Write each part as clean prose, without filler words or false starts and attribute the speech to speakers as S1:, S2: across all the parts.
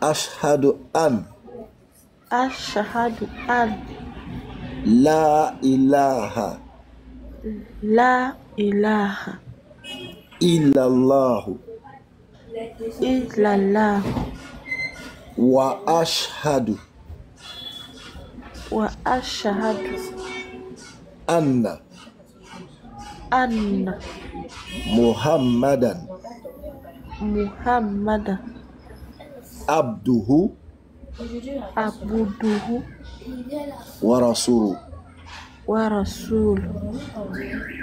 S1: Ashhadu an
S2: ashhadu an
S1: la ilaha
S2: la ilaha
S1: illallah
S2: illallah
S1: wa ashhadu anna Muhammadan abduhu wa rasuluhu.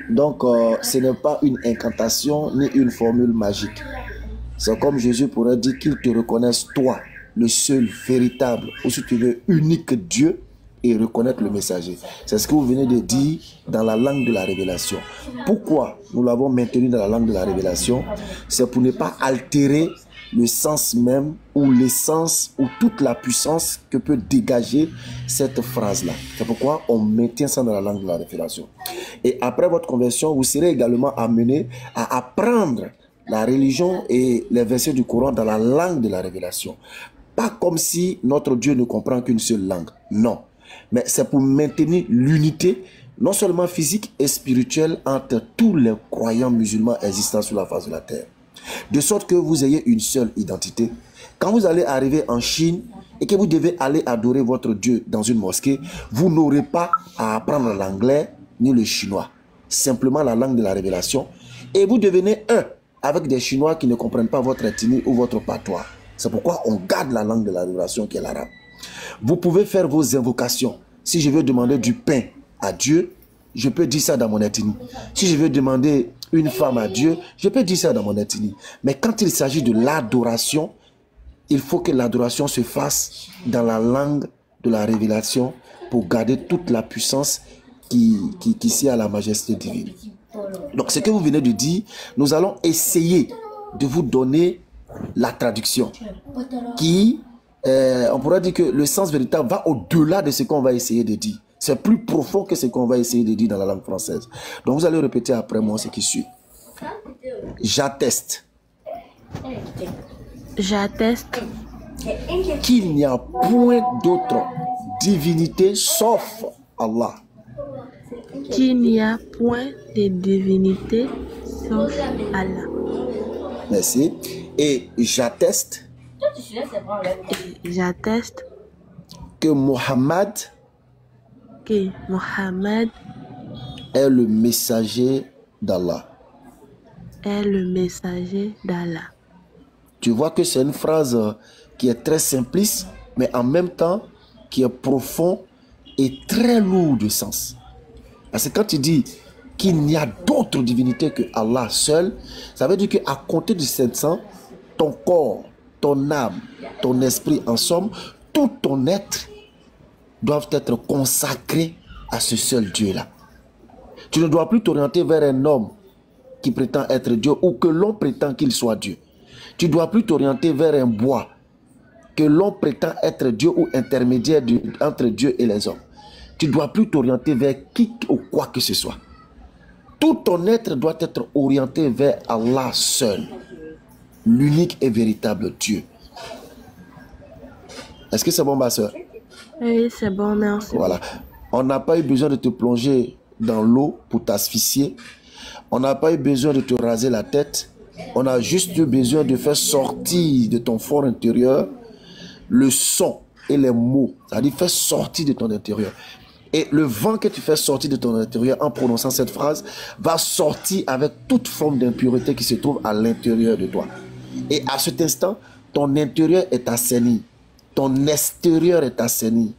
S1: Donc, ce n'est pas une incantation ni une formule magique. C'est comme Jésus pourrait dire qu'il te reconnaisse toi, le seul véritable, ou si tu veux, unique Dieu, et reconnaître le messager. C'est ce que vous venez de dire dans la langue de la révélation. Pourquoi nous l'avons maintenu dans la langue de la révélation? C'est pour ne pas altérer le sens même ou l'essence ou toute la puissance que peut dégager cette phrase-là. C'est pourquoi on maintient ça dans la langue de la révélation. Et après votre conversion, vous serez également amené à apprendre la religion et les versets du Coran dans la langue de la révélation. Pas comme si notre Dieu ne comprend qu'une seule langue. Non. Mais c'est pour maintenir l'unité, non seulement physique et spirituelle, entre tous les croyants musulmans existants sur la face de la terre. De sorte que vous ayez une seule identité. Quand vous allez arriver en Chine et que vous devez aller adorer votre Dieu dans une mosquée, vous n'aurez pas à apprendre l'anglais ni le chinois. Simplement la langue de la révélation. Et vous devenez un avec des Chinois qui ne comprennent pas votre ethnie ou votre patois. C'est pourquoi on garde la langue de la révélation qui est l'arabe. Vous pouvez faire vos invocations. Si je veux demander du pain à Dieu, je peux dire ça dans mon ethnie. Si je veux demander une femme à Dieu, je peux dire ça dans mon ethnie. Mais quand il s'agit de l'adoration, il faut que l'adoration se fasse dans la langue de la révélation pour garder toute la puissance qui s'y a à la majesté divine. Donc ce que vous venez de dire, nous allons essayer de vous donner la traduction qui... on pourrait dire que le sens véritable va au-delà de ce qu'on va essayer de dire. C'est plus profond que ce qu'on va essayer de dire dans la langue française. Donc vous allez répéter après moi ce qui suit. J'atteste.
S2: J'atteste
S1: qu'il n'y a point d'autre divinité sauf Allah.
S2: Qu'il n'y a point de divinité sauf Allah.
S1: Merci. Et j'atteste que Mohammed est le messager d'Allah. Tu vois que c'est une phrase qui est très simpliste, mais en même temps qui est profond et très lourd de sens. Parce que quand tu dis qu'il n'y a d'autre divinité que Allah seul, ça veut dire qu'à compter de 700, ton corps, ton âme, ton esprit, en somme, tout ton être doivent être consacrés à ce seul Dieu-là. Tu ne dois plus t'orienter vers un homme qui prétend être Dieu ou que l'on prétend qu'il soit Dieu. Tu ne dois plus t'orienter vers un bois que l'on prétend être Dieu ou intermédiaire entre Dieu et les hommes. Tu ne dois plus t'orienter vers qui ou quoi que ce soit. Tout ton être doit être orienté vers Allah seul, l'unique et véritable Dieu. Est-ce que c'est bon, ma soeur?
S2: Oui, c'est bon, merci.
S1: Voilà. On n'a pas eu besoin de te plonger dans l'eau pour t'asphyxier. On n'a pas eu besoin de te raser la tête. On a juste eu besoin de faire sortir de ton fort intérieur le son et les mots. C'est-à-dire faire sortir de ton intérieur. Et le vent que tu fais sortir de ton intérieur en prononçant cette phrase va sortir avec toute forme d'impureté qui se trouve à l'intérieur de toi. Et à cet instant, ton intérieur est assaini. Ton extérieur est assaini.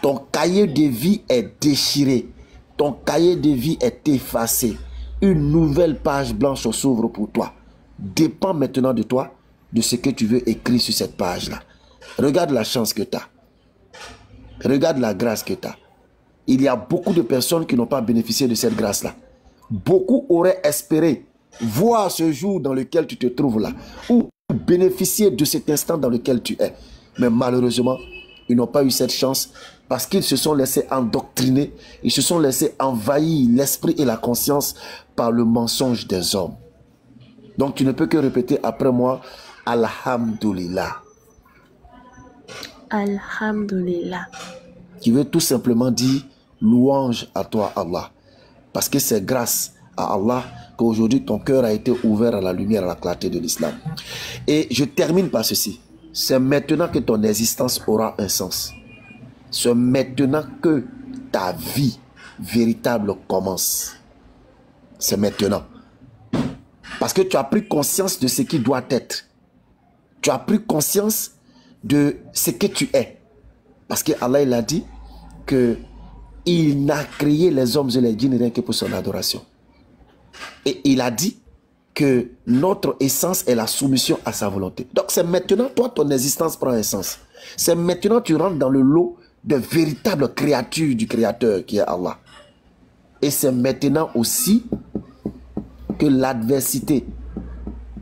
S1: Ton cahier de vie est déchiré. Ton cahier de vie est effacé. Une nouvelle page blanche s'ouvre pour toi. Dépend maintenant de toi, de ce que tu veux écrire sur cette page-là. Regarde la chance que tu as. Regarde la grâce que tu as. Il y a beaucoup de personnes qui n'ont pas bénéficié de cette grâce-là. Beaucoup auraient espéré voir ce jour dans lequel tu te trouves là, ou bénéficier de cet instant dans lequel tu es. Mais malheureusement, ils n'ont pas eu cette chance parce qu'ils se sont laissés endoctriner, ils se sont laissés envahir l'esprit et la conscience par le mensonge des hommes. Donc tu ne peux que répéter après moi, Alhamdulillah.
S2: Alhamdulillah.
S1: Qui veut tout simplement dire louange à toi, Allah. Parce que c'est grâce à Allah qu'aujourd'hui ton cœur a été ouvert à la lumière, à la clarté de l'islam. Et je termine par ceci. C'est maintenant que ton existence aura un sens. C'est maintenant que ta vie véritable commence. C'est maintenant. Parce que tu as pris conscience de ce qui doit être. Tu as pris conscience de ce que tu es. Parce que Allah il a dit que il n'a créé les hommes et les djinns rien que pour son adoration. Et il a dit que notre essence est la soumission à sa volonté. Donc c'est maintenant, toi, ton existence prend un sens. C'est maintenant que tu rentres dans le lot de véritables créatures du Créateur qui est Allah. Et c'est maintenant aussi que l'adversité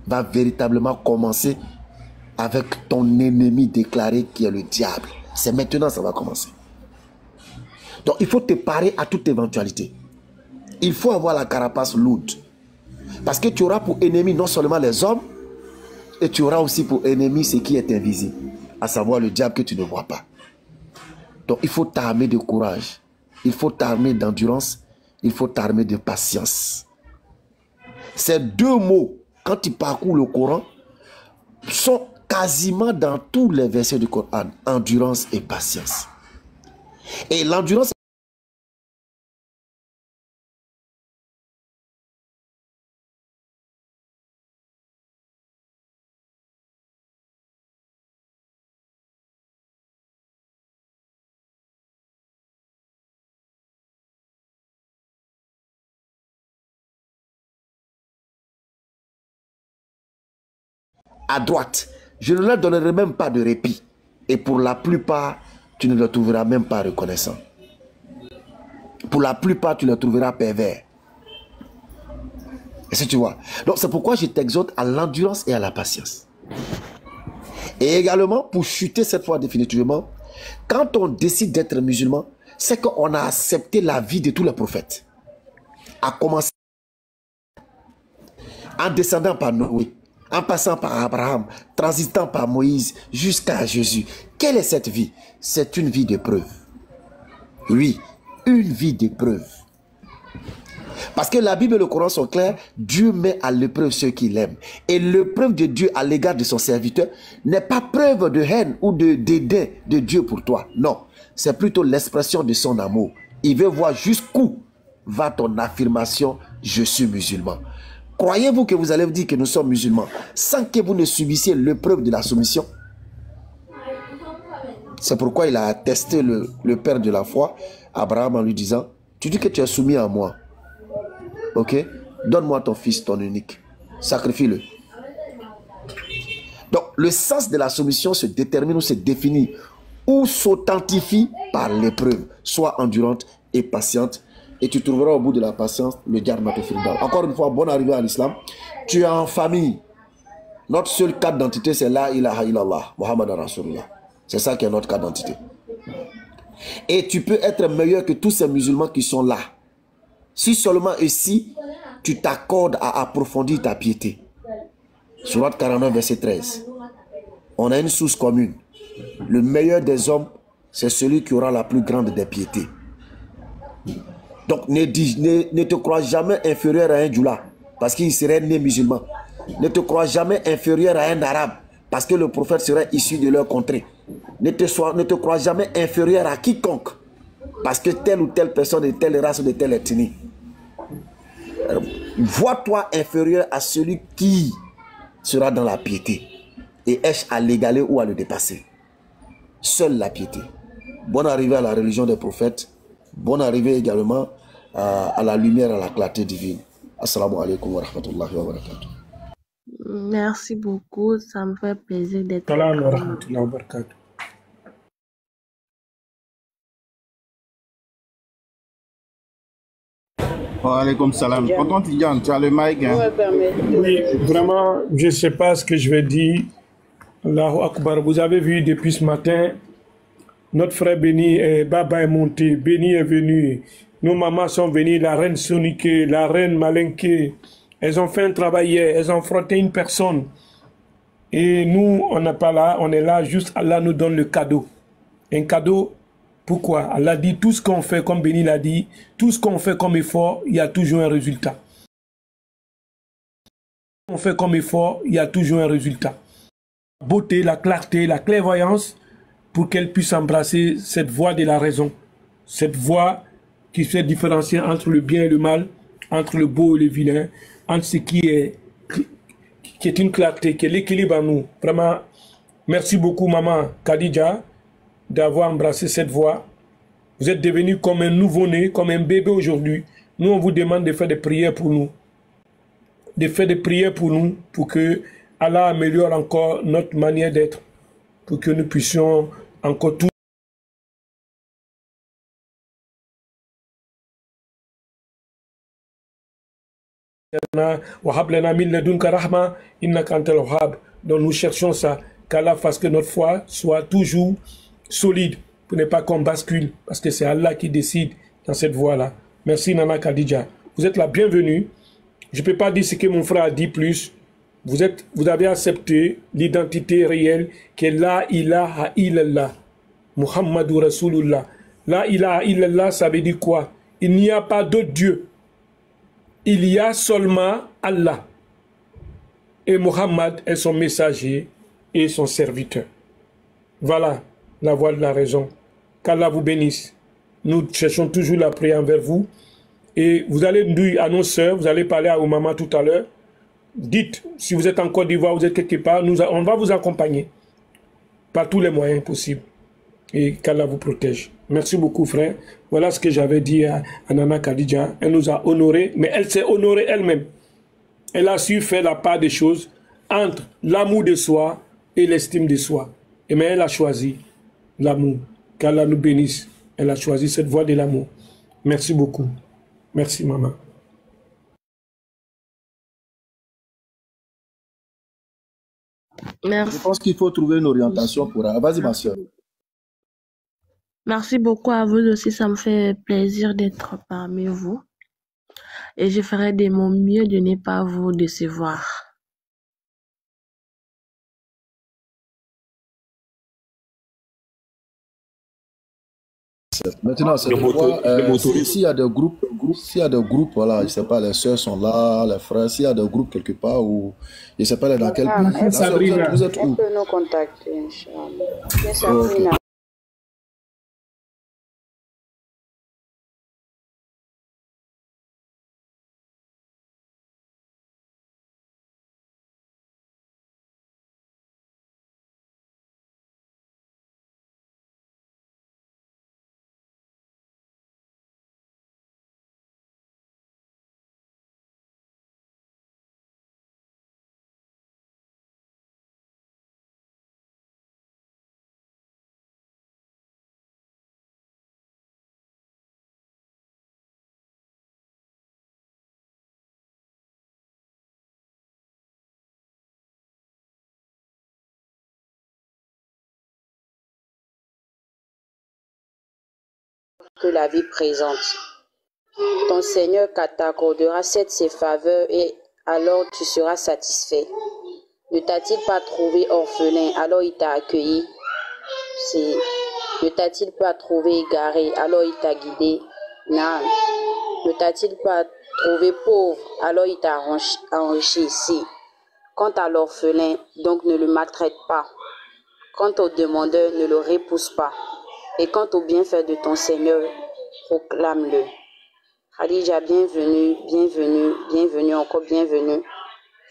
S1: va véritablement commencer avec ton ennemi déclaré qui est le diable. C'est maintenant que ça va commencer. Donc il faut te parer à toute éventualité. Il faut avoir la carapace lourde. Parce que tu auras pour ennemi non seulement les hommes, et tu auras aussi pour ennemi ce qui est invisible, à savoir le diable que tu ne vois pas. Donc il faut t'armer de courage, il faut t'armer d'endurance, il faut t'armer de patience. Ces deux mots, quand tu parcours le Coran, sont quasiment dans tous les versets du Coran, endurance et patience. Et l'endurance à droite, je ne leur donnerai même pas de répit. Et pour la plupart, tu ne les trouveras même pas reconnaissants. Pour la plupart, tu les trouveras pervers. Est-ce que tu vois? Donc c'est pourquoi je t'exhorte à l'endurance et à la patience. Et également, pour chuter cette fois définitivement, quand on décide d'être musulman, c'est qu'on a accepté la vie de tous les prophètes. À commencer en descendant par Noé, en passant par Abraham, transitant par Moïse jusqu'à Jésus. Quelle est cette vie? C'est une vie d'épreuve. Oui, une vie d'épreuve. Parce que la Bible et le Coran sont clairs, Dieu met à l'épreuve ceux qu'il aime. Et l'épreuve de Dieu à l'égard de son serviteur n'est pas preuve de haine ou de dédain de Dieu pour toi. Non, c'est plutôt l'expression de son amour. Il veut voir jusqu'où va ton affirmation « Je suis musulman ». Croyez-vous que vous allez vous dire que nous sommes musulmans sans que vous ne subissiez l'épreuve de la soumission? C'est pourquoi il a attesté le père de la foi, Abraham, en lui disant, tu dis que tu es soumis à moi. Ok? Donne-moi ton fils, ton unique. Sacrifie-le. Donc, le sens de la soumission se détermine ou se définit ou s'authentifie par l'épreuve, soit endurante et patiente. Et tu trouveras au bout de la patience le diable Firdaus. Encore une fois, bonne arrivée à l'islam. Tu es en famille. Notre seule carte d'identité, c'est la ilaha illallah, Muhammad Rasulullah. C'est ça qui est notre carte d'identité. Et tu peux être meilleur que tous ces musulmans qui sont là. Si seulement ici, tu t'accordes à approfondir ta piété. Sourate 49, verset 13. On a une source commune. Le meilleur des hommes, c'est celui qui aura la plus grande des piétés. Donc ne te crois jamais inférieur à un djoula parce qu'il serait né musulman. Ne te crois jamais inférieur à un arabe parce que le prophète serait issu de leur contrée. Ne te crois jamais inférieur à quiconque parce que telle ou telle personne de telle race ou de telle ethnie. Vois-toi inférieur à celui qui sera dans la piété et est-ce à l'égaler ou à le dépasser. Seule la piété. Bonne arrivée à la religion des prophètes. Bonne arrivée également à la lumière, à la clarté divine. Assalamu alaikum wa rahmatullahi wa barakatuh.
S2: Merci beaucoup, ça me fait plaisir d'être là.
S3: Salam wa rahmatullahi wa barakatuh.
S4: Wa alaikum salam. Tonton Tidjane, tu as le mic. Hein?
S3: Oui, vraiment, je ne sais pas ce que je vais dire. Allahu Akbar. Vous avez vu depuis ce matin, notre frère Béni, Baba est monté, Béni est venu. Nos mamans sont venues, la reine Soniké, la reine Malenké. Elles ont fait un travail hier, elles ont affronté une personne. Et nous, on n'est pas là, on est là, juste Allah nous donne le cadeau. Un cadeau, pourquoi? Allah dit, tout ce qu'on fait, comme Béni l'a dit, tout ce qu'on fait comme effort, il y a toujours un résultat. On fait comme effort, il y a toujours un résultat. La beauté, la clarté, la clairvoyance, pour qu'elle puisse embrasser cette voie de la raison. Cette voie qui fait différencier entre le bien et le mal, entre le beau et le vilain, entre ce qui est une clarté, qui est l'équilibre en nous. Vraiment, merci beaucoup, maman Khadija, d'avoir embrassé cette voie. Vous êtes devenu comme un nouveau-né, comme un bébé aujourd'hui. Nous, on vous demande de faire des prières pour nous. De faire des prières pour nous, pour que Allah améliore encore notre manière d'être, pour que nous puissions encore tout. Donc nous cherchons ça, qu'Allah fasse que notre foi soit toujours solide, pour ne pas qu'on bascule, parce que c'est Allah qui décide dans cette voie-là. Merci Nana Khadija. Vous êtes la bienvenue. Je ne peux pas dire ce que mon frère a dit plus. Vous avez accepté l'identité réelle qui est La ilaha illallah, Muhammadur Rasulullah. La ilaha illallah, ça veut dire quoi? Il n'y a pas d'autre Dieu. Il y a seulement Allah. Et Muhammad est son messager et son serviteur. Voilà la voie de la raison. Qu'Allah vous bénisse. Nous cherchons toujours la prière envers vous. Et vous allez dire à nos sœurs, vous allez parler à vos mamans tout à l'heure. Dites, si vous êtes en Côte d'Ivoire, vous êtes quelque part, on va vous accompagner par tous les moyens possibles. Et qu'Allah vous protège. Merci beaucoup, frère. Voilà ce que j'avais dit à Nana Khadija. Elle nous a honorés, mais elle s'est honorée elle-même. Elle a su faire la part des choses entre l'amour de soi et l'estime de soi. Et mais elle a choisi l'amour. Qu'Allah nous bénisse. Elle a choisi cette voie de l'amour. Merci beaucoup. Merci, maman.
S2: Merci.
S1: Je pense qu'il faut trouver une orientation pour... Vas-y, ma soeur.
S2: Merci beaucoup à vous aussi. Ça me fait plaisir d'être parmi vous. Et je ferai de mon mieux de ne pas vous décevoir.
S1: Maintenant, c'est s'il y a des groupes, voilà, je sais pas, les soeurs sont là, les frères, s'il y a des groupes quelque part où, je sais pas dans quel pays, vous êtes où?
S5: On peut nous contacter, Inch'Allah. Que la vie présente. Ton Seigneur t'accordera ses faveurs et alors tu seras satisfait. Ne t'a-t-il pas trouvé orphelin, alors il t'a accueilli? Ne t'a-t-il pas trouvé égaré, alors il t'a guidé? Non. Ne t'a-t-il pas trouvé pauvre, alors il t'a enrichi ici? Quant à l'orphelin, donc ne le maltraite pas. Quant au demandeur, ne le repousse pas. Et quant au bienfait de ton Seigneur, proclame-le. Khadija, bienvenue, bienvenue, bienvenue, encore bienvenue.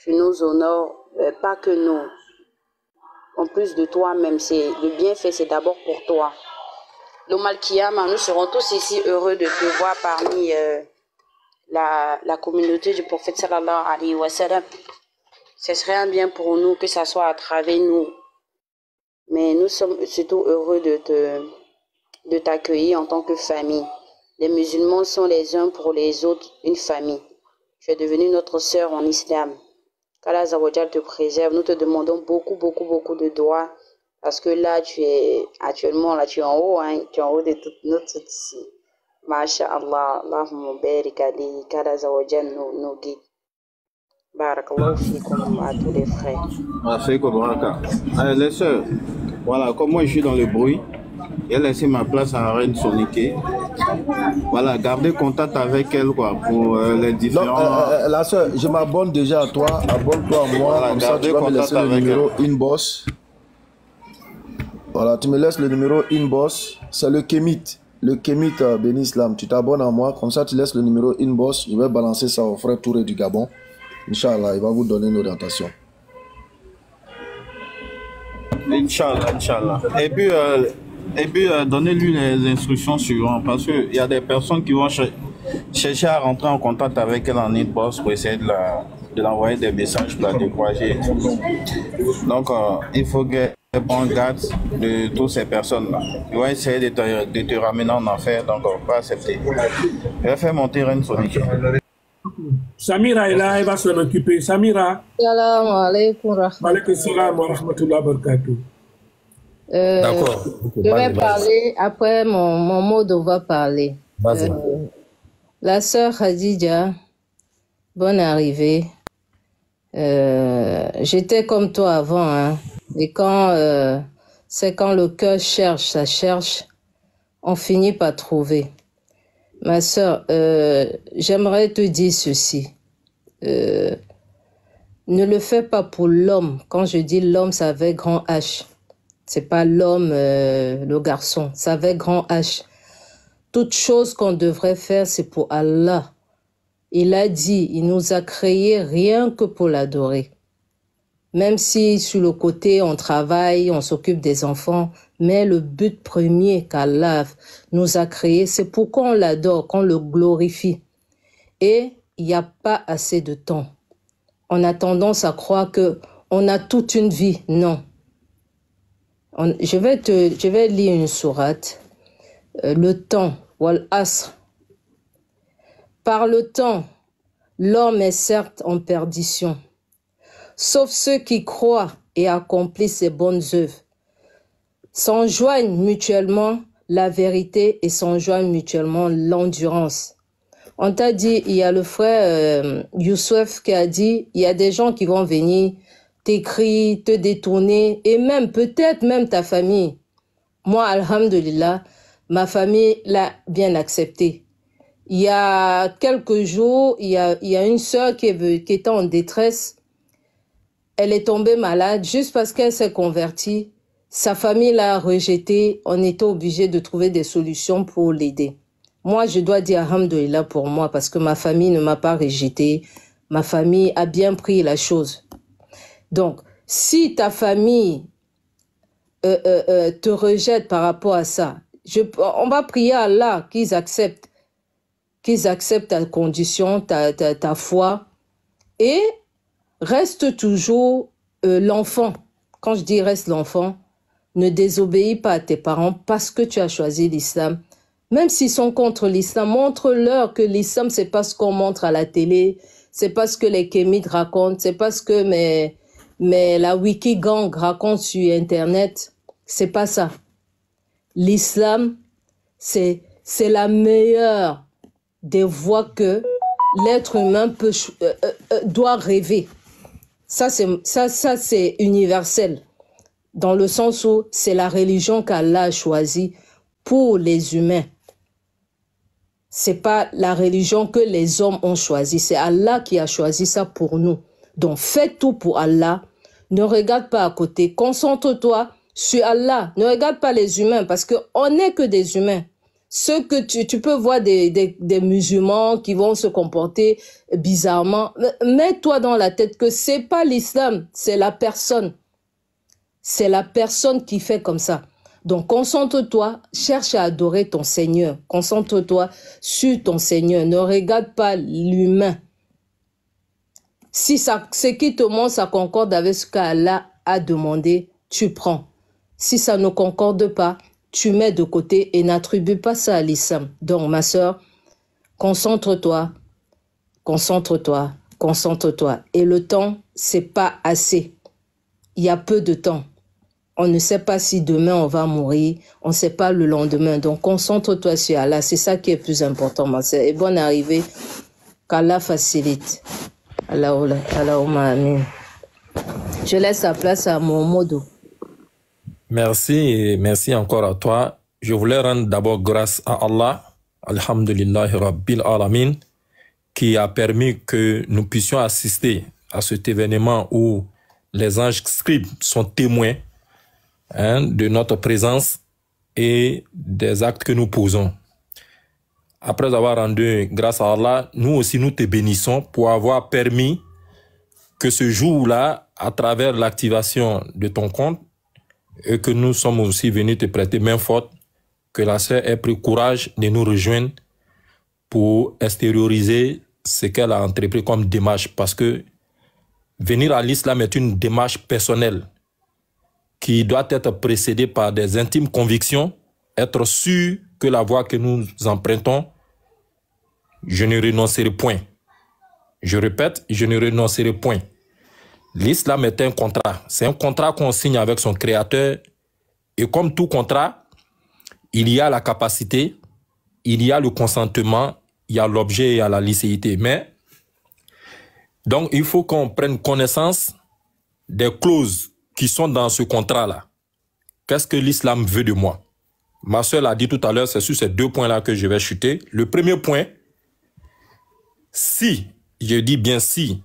S5: Tu nous honores, pas que nous. En plus de toi-même, le bienfait, c'est d'abord pour toi. Le Malkiyama, nous serons tous ici heureux de te voir parmi la communauté du prophète sallallahu alayhi wa sallam. Ce serait un bien pour nous que ça soit à travers nous. Mais nous sommes surtout heureux de t'accueillir en tant que famille. Les musulmans sont les uns pour les autres une famille. Tu es devenue notre sœur en islam. Qu'Allah Zawajal te préserve. Nous te demandons beaucoup de doigts parce que là, tu es en haut, hein, tu es en haut de toute notre ici. Masha'Allah, Allahumma barik ali, qu'Allah Zawajal nous guide. Barakallahu fikum à tous les frères.
S4: Les sœurs, voilà, comme moi je suis dans le bruit, J'ai laissé ma place à Reine Soniké. Voilà, garder contact avec elle quoi, pour les différents...
S1: la soeur, je m'abonne déjà à toi, abonne-toi à moi,
S4: voilà,
S1: comme ça tu vas me laisser le numéro inbox. Voilà, tu me laisses le numéro inbox, c'est le Kémit. Le Kémit Béni Islam, tu t'abonnes à moi, comme ça tu laisses le numéro inbox, je vais balancer ça au frère Touré du Gabon. Inch'Allah, il va vous donner une orientation.
S4: Inch'Allah, Inch'Allah. Et puis donnez-lui les instructions suivantes, parce qu'il y a des personnes qui vont chercher à rentrer en contact avec elle en inbox pour essayer de l'envoyer des messages pour la décourager. Donc, il faut que prendre garde de toutes ces personnes-là. Ils vont essayer de te ramener en enfer, donc on va pas accepter. Je vais faire monter Reine Sonique.
S3: Samira est là, elle va s'en occuper. Samira.
S6: Salam alaikum
S3: wa rahmatullahi wa barakatuh.
S7: D'accord.
S6: Je vais parler, après mon mot va parler. La sœur Khadija, bonne arrivée. J'étais comme toi avant, hein. Et c'est quand le cœur cherche, ça cherche, on finit par trouver. Ma sœur, j'aimerais te dire ceci. Ne le fais pas pour l'homme. Quand je dis l'homme, c'est avec grand H. C'est pas l'homme, le garçon. C'est avec grand H. Toute chose qu'on devrait faire, c'est pour Allah. Il a dit, il nous a créés rien que pour l'adorer. Même si sur le côté, on travaille, on s'occupe des enfants, mais le but premier qu'Allah nous a créé, c'est pourquoi on l'adore, qu'on le glorifie. Et il n'y a pas assez de temps. On a tendance à croire qu'on a toute une vie. Non. Je vais lire une sourate. Le temps, wal asr. Par le temps, l'homme est certes en perdition, sauf ceux qui croient et accomplissent ses bonnes œuvres, s'enjoignent mutuellement la vérité et s'enjoignent mutuellement l'endurance. On t'a dit, il y a le frère Youssef qui a dit, il y a des gens qui vont venir t'écrire, te détourner, et même, peut-être même ta famille. Moi, alhamdulillah, ma famille l'a bien accepté. Il y a quelques jours, il y a une sœur qui était en détresse. Elle est tombée malade juste parce qu'elle s'est convertie. Sa famille l'a rejetée. On était obligé de trouver des solutions pour l'aider. Moi, je dois dire alhamdulillah pour moi parce que ma famille ne m'a pas rejetée. Ma famille a bien pris la chose. Donc, si ta famille te rejette par rapport à ça, on va prier à Allah qu'ils acceptent ta condition, ta foi, et reste toujours l'enfant. Quand je dis reste l'enfant, ne désobéis pas à tes parents parce que tu as choisi l'islam. Même s'ils sont contre l'islam, montre-leur que l'islam, c'est pas ce qu'on montre à la télé, c'est pas ce que les kémites racontent, c'est pas ce que la Wikigang raconte sur Internet. C'est pas ça. L'islam, c'est la meilleure des voies que l'être humain doit rêver. Ça, c'est universel. Dans le sens où c'est la religion qu'Allah a choisie pour les humains. C'est pas la religion que les hommes ont choisie. C'est Allah qui a choisi ça pour nous. Donc, fais tout pour Allah. Ne regarde pas à côté. Concentre-toi sur Allah. Ne regarde pas les humains parce qu'on n'est que des humains. Ce que tu peux voir des musulmans qui vont se comporter bizarrement. Mets-toi dans la tête que c'est pas l'islam, c'est la personne. C'est la personne qui fait comme ça. Donc, concentre-toi, cherche à adorer ton Seigneur. Concentre-toi sur ton Seigneur. Ne regarde pas l'humain. Si ce qui te montre, ça concorde avec ce qu'Allah a demandé, tu prends. Si ça ne concorde pas, tu mets de côté et n'attribue pas ça à l'islam. Donc, ma sœur, concentre-toi, concentre-toi, concentre-toi. Et le temps, c'est pas assez. Il y a peu de temps. On ne sait pas si demain on va mourir. On ne sait pas le lendemain. Donc, concentre-toi sur Allah. C'est ça qui est plus important, ma sœur. Et bonne arrivée. Qu'Allah facilite. Allahumma amin. Je laisse la place à mon modo.
S7: Merci et merci encore à toi. Je voulais rendre d'abord grâce à Allah, Alhamdulillah Rabbil Alamin, qui a permis que nous puissions assister à cet événement où les anges scribes sont témoins de notre présence et des actes que nous posons. Après avoir rendu grâce à Allah, nous aussi nous te bénissons pour avoir permis que ce jour-là, à travers l'activation de ton compte, et que nous sommes aussi venus te prêter main forte, que la sœur ait pris courage de nous rejoindre pour extérioriser ce qu'elle a entrepris comme démarche. Parce que venir à l'islam est une démarche personnelle qui doit être précédée par des intimes convictions, être sûr que la voie que nous empruntons, je ne renoncerai point. Je répète, je ne renoncerai point. L'islam est un contrat. C'est un contrat qu'on signe avec son créateur. Et comme tout contrat, il y a la capacité, il y a le consentement, il y a l'objet et il y a la licéité. Mais, donc, il faut qu'on prenne connaissance des clauses qui sont dans ce contrat-là. Qu'est-ce que l'islam veut de moi? Ma soeur l'a dit tout à l'heure, c'est sur ces deux points-là que je vais chuter. Le premier point, si, je dis bien si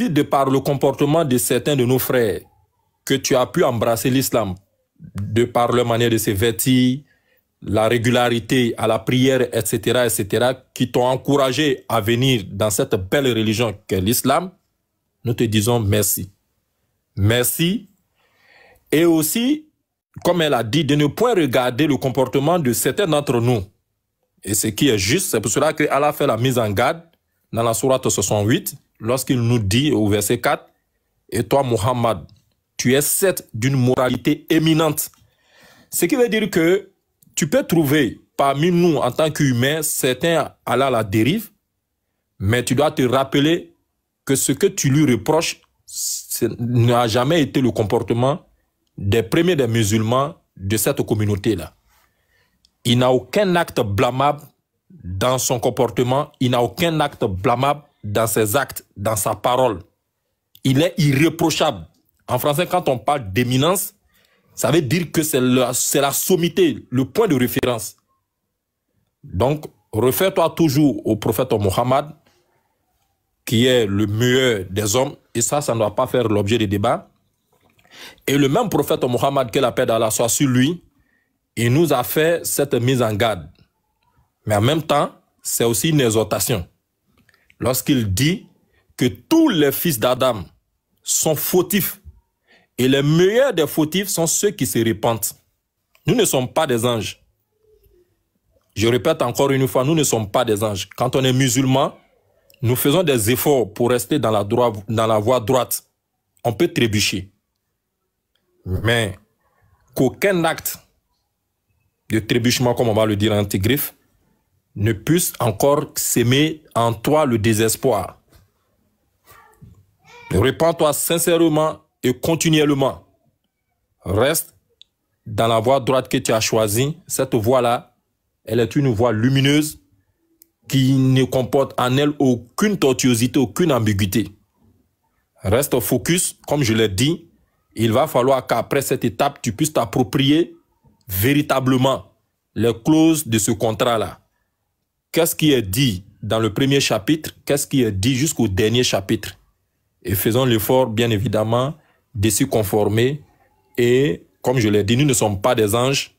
S7: de par le comportement de certains de nos frères, que tu as pu embrasser l'islam, de par leur manière de se vêtir, la régularité à la prière, etc., qui t'ont encouragé à venir dans cette belle religion qu'est l'islam, nous te disons merci. Merci. Et aussi, comme elle a dit, de ne point regarder le comportement de certains d'entre nous. Et ce qui est juste, c'est pour cela qu'Allah fait la mise en garde dans la sourate 68, lorsqu'il nous dit au verset 4, « Et toi, Muhammad, tu es certes d'une moralité éminente. » Ce qui veut dire que tu peux trouver parmi nous, en tant qu'humains, certains à la dérive, mais tu dois te rappeler que ce que tu lui reproches n'a jamais été le comportement des premiers des musulmans de cette communauté-là. Il n'a aucun acte blâmable dans son comportement, il n'a aucun acte blâmable dans ses actes, dans sa parole. Il est irréprochable. En français, quand on parle d'éminence, ça veut dire que c'est la sommité, le point de référence. Donc, réfère-toi toujours au prophète Mohammed, qui est le meilleur des hommes, et ça ne doit pas faire l'objet de débats. Et le même prophète Mohammed, que la paix d'Allah soit sur lui, il nous a fait cette mise en garde. Mais en même temps, c'est aussi une exhortation. Lorsqu'il dit que tous les fils d'Adam sont fautifs, et les meilleurs des fautifs sont ceux qui se repentent. Nous ne sommes pas des anges. Je répète encore une fois, nous ne sommes pas des anges. Quand on est musulman, nous faisons des efforts pour rester dans la voie droite. On peut trébucher. Mais qu'aucun acte de trébuchement, comme on va le dire en antigriffe, ne puisse encore s'aimer en toi le désespoir. Répands-toi sincèrement et continuellement. Reste dans la voie droite que tu as choisie. Cette voie-là, elle est une voie lumineuse qui ne comporte en elle aucune tortuosité, aucune ambiguïté. Reste focus, comme je l'ai dit. Il va falloir qu'après cette étape, tu puisses t'approprier véritablement les clauses de ce contrat-là. Qu'est-ce qui est dit dans le premier chapitre? Qu'est-ce qui est dit jusqu'au dernier chapitre? Et faisons l'effort, bien évidemment, de s'y conformer. Et comme je l'ai dit, nous ne sommes pas des anges.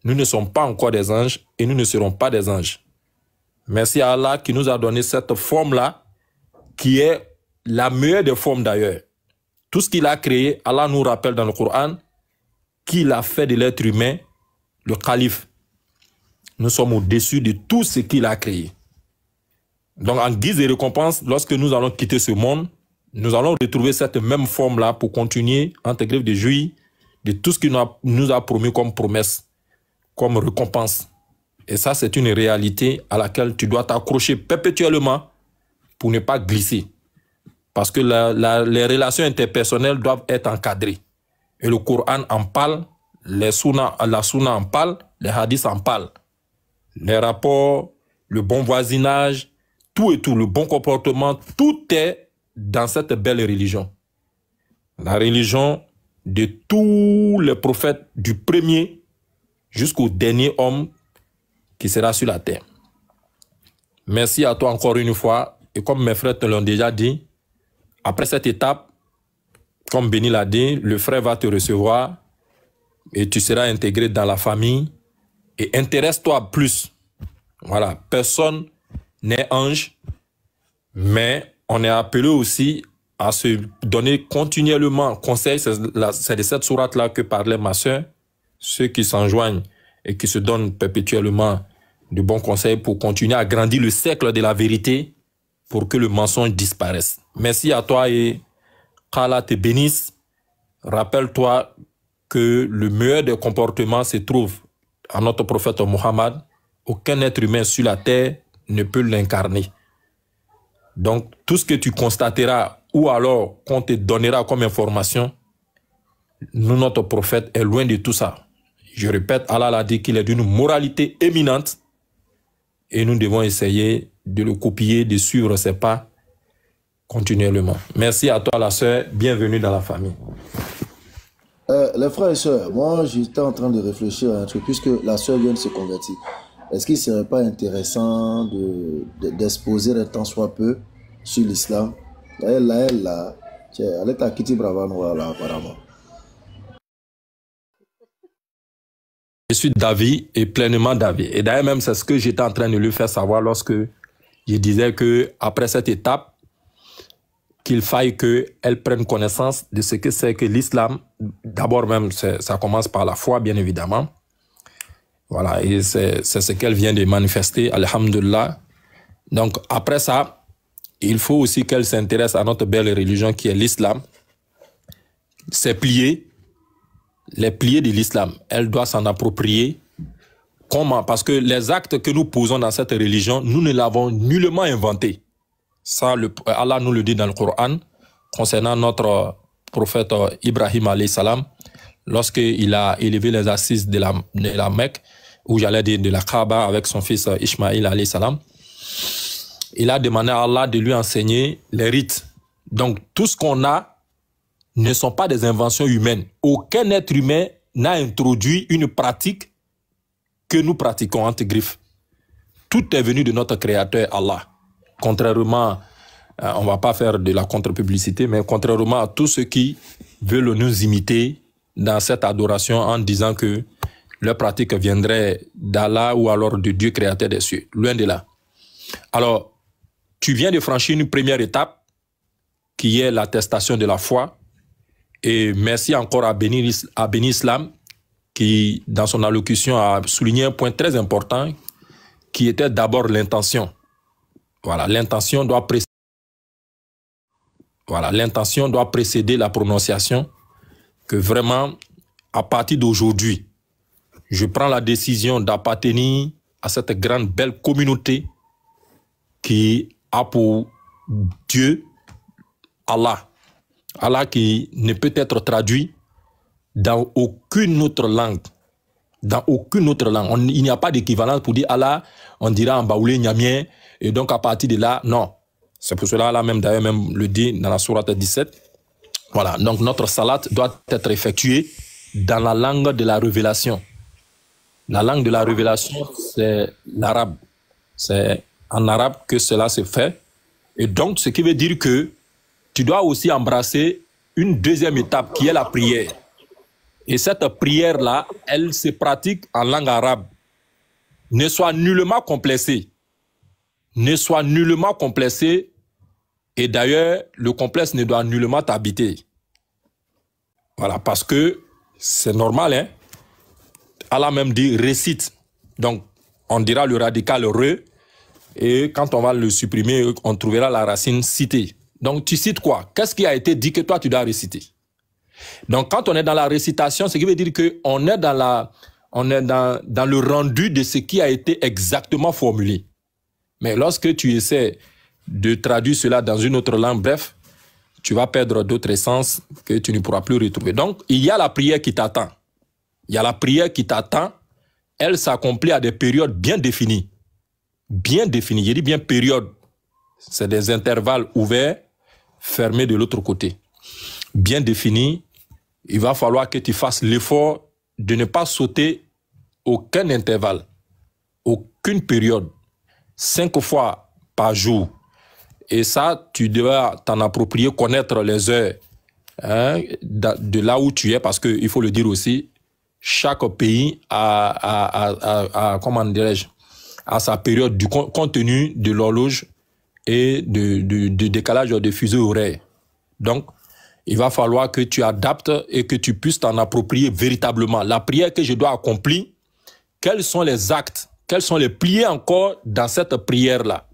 S7: Nous ne sommes pas encore des anges et nous ne serons pas des anges. Merci à Allah qui nous a donné cette forme-là, qui est la meilleure des formes d'ailleurs. Tout ce qu'il a créé, Allah nous rappelle dans le Coran qu'il a fait de l'être humain le calife. Nous sommes au-dessus de tout ce qu'il a créé. Donc en guise de récompense, lorsque nous allons quitter ce monde, nous allons retrouver cette même forme-là pour continuer, entre griffes, de jouir de tout ce qu'il nous a promis comme promesse, comme récompense. Et ça, c'est une réalité à laquelle tu dois t'accrocher perpétuellement pour ne pas glisser. Parce que les relations interpersonnelles doivent être encadrées. Et le Coran en parle, la sunna en parle, les hadiths en parlent. Les rapports, le bon voisinage, tout et tout, le bon comportement, tout est dans cette belle religion. La religion de tous les prophètes, du premier jusqu'au dernier homme qui sera sur la terre. Merci à toi encore une fois. Et comme mes frères te l'ont déjà dit, après cette étape, comme Béni l'a dit, le frère va te recevoir et tu seras intégré dans la famille. Et intéresse-toi plus. Voilà, personne n'est ange, mais on est appelé aussi à se donner continuellement conseil. C'est de cette sourate-là que parlait ma soeur. Ceux qui s'enjoignent et qui se donnent perpétuellement de bons conseils pour continuer à grandir le cercle de la vérité pour que le mensonge disparaisse. Merci à toi et qu'Allah te bénisse. Rappelle-toi que le meilleur des comportements se trouve à notre prophète Mohammed. Aucun être humain sur la terre ne peut l'incarner. Donc, tout ce que tu constateras ou alors qu'on te donnera comme information, nous, notre prophète, est loin de tout ça. Je répète, Allah l'a dit qu'il est d'une moralité éminente et nous devons essayer de le copier, de suivre ses pas continuellement. Merci à toi, la sœur. Bienvenue dans la famille.
S1: Les frères et sœurs, moi, j'étais en train de réfléchir à un truc, puisque la sœur vient de se convertir. Est-ce qu'il ne serait pas intéressant d'exposer un tant soit peu sur l'islam? Elle est à Kitty Brava, là, apparemment.
S7: Je suis d'avis et pleinement d'avis. Et d'ailleurs, même, c'est ce que j'étais en train de lui faire savoir lorsque je disais qu'après cette étape, qu'il faille qu'elle prenne connaissance de ce que c'est que l'islam. D'abord même, ça commence par la foi, bien évidemment. Voilà, et c'est ce qu'elle vient de manifester, alhamdulillah. Donc, après ça, il faut aussi qu'elle s'intéresse à notre belle religion qui est l'islam. Ses piliers, les piliers de l'islam, elle doit s'en approprier. Comment? Parce que les actes que nous posons dans cette religion, nous ne l'avons nullement inventé. Ça, Allah nous le dit dans le Coran, concernant notre prophète Ibrahim alayhi salam, lorsqu'il a élevé les assises de la Mecque, ou j'allais dire de la Kaaba avec son fils Ismaïl alayhi salam, il a demandé à Allah de lui enseigner les rites. Donc, tout ce qu'on a ne sont pas des inventions humaines. Aucun être humain n'a introduit une pratique que nous pratiquons entre griffes. Tout est venu de notre Créateur, Allah. Contrairement, on ne va pas faire de la contre-publicité, mais contrairement à tous ceux qui veulent nous imiter dans cette adoration en disant que leur pratique viendrait d'Allah ou alors de Dieu créateur des cieux. Loin de là. Alors, tu viens de franchir une première étape qui est l'attestation de la foi. Et merci encore à Béni Islam qui, dans son allocution, a souligné un point très important qui était d'abord l'intention. Voilà, l'intention doit précéder la prononciation, que vraiment, à partir d'aujourd'hui, je prends la décision d'appartenir à cette grande, belle communauté qui a pour Dieu Allah. Allah qui ne peut être traduit dans aucune autre langue. Dans aucune autre langue. Il n'y a pas d'équivalent pour dire Allah, on dira en baoulé, niamien, et donc à partir de là, non. C'est pour cela, Allah même d'ailleurs même le dit dans la sourate 17. Voilà, donc notre salat doit être effectué dans la langue de la révélation. La langue de la révélation, c'est l'arabe. C'est en arabe que cela se fait. Et donc, ce qui veut dire que tu dois aussi embrasser une deuxième étape qui est la prière. Et cette prière-là, elle se pratique en langue arabe. Ne sois nullement complexé. Ne sois nullement complexé. Et d'ailleurs, le complexe ne doit nullement t'habiter. Voilà, parce que c'est normal, hein. Allah même dit récite. Donc, on dira le radical re. Et quand on va le supprimer, on trouvera la racine citée. Donc, tu cites quoi? Qu'est-ce qui a été dit que toi, tu dois réciter? Donc, quand on est dans la récitation, ce qui veut dire qu'on est dans le rendu de ce qui a été exactement formulé. Mais lorsque tu essaies de traduire cela dans une autre langue, bref, tu vas perdre d'autres essences que tu ne pourras plus retrouver. Donc, il y a la prière qui t'attend. Il y a la prière qui t'attend. Elle s'accomplit à des périodes bien définies. Bien définies. Je dis bien période. C'est des intervalles ouverts, fermés de l'autre côté. Bien définis. il va falloir que tu fasses l'effort de ne pas sauter aucun intervalle, aucune période, 5 fois par jour. Et ça, tu dois t'en approprier, connaître les heures de là où tu es, parce qu'il faut le dire aussi, chaque pays a comment dirais-je, à sa période, compte tenu de l'horloge et du décalage de fuseau horaire. Donc, il va falloir que tu adaptes et que tu puisses t'en approprier véritablement. La prière que je dois accomplir, quels sont les actes, quels sont les pliés encore dans cette prière-là?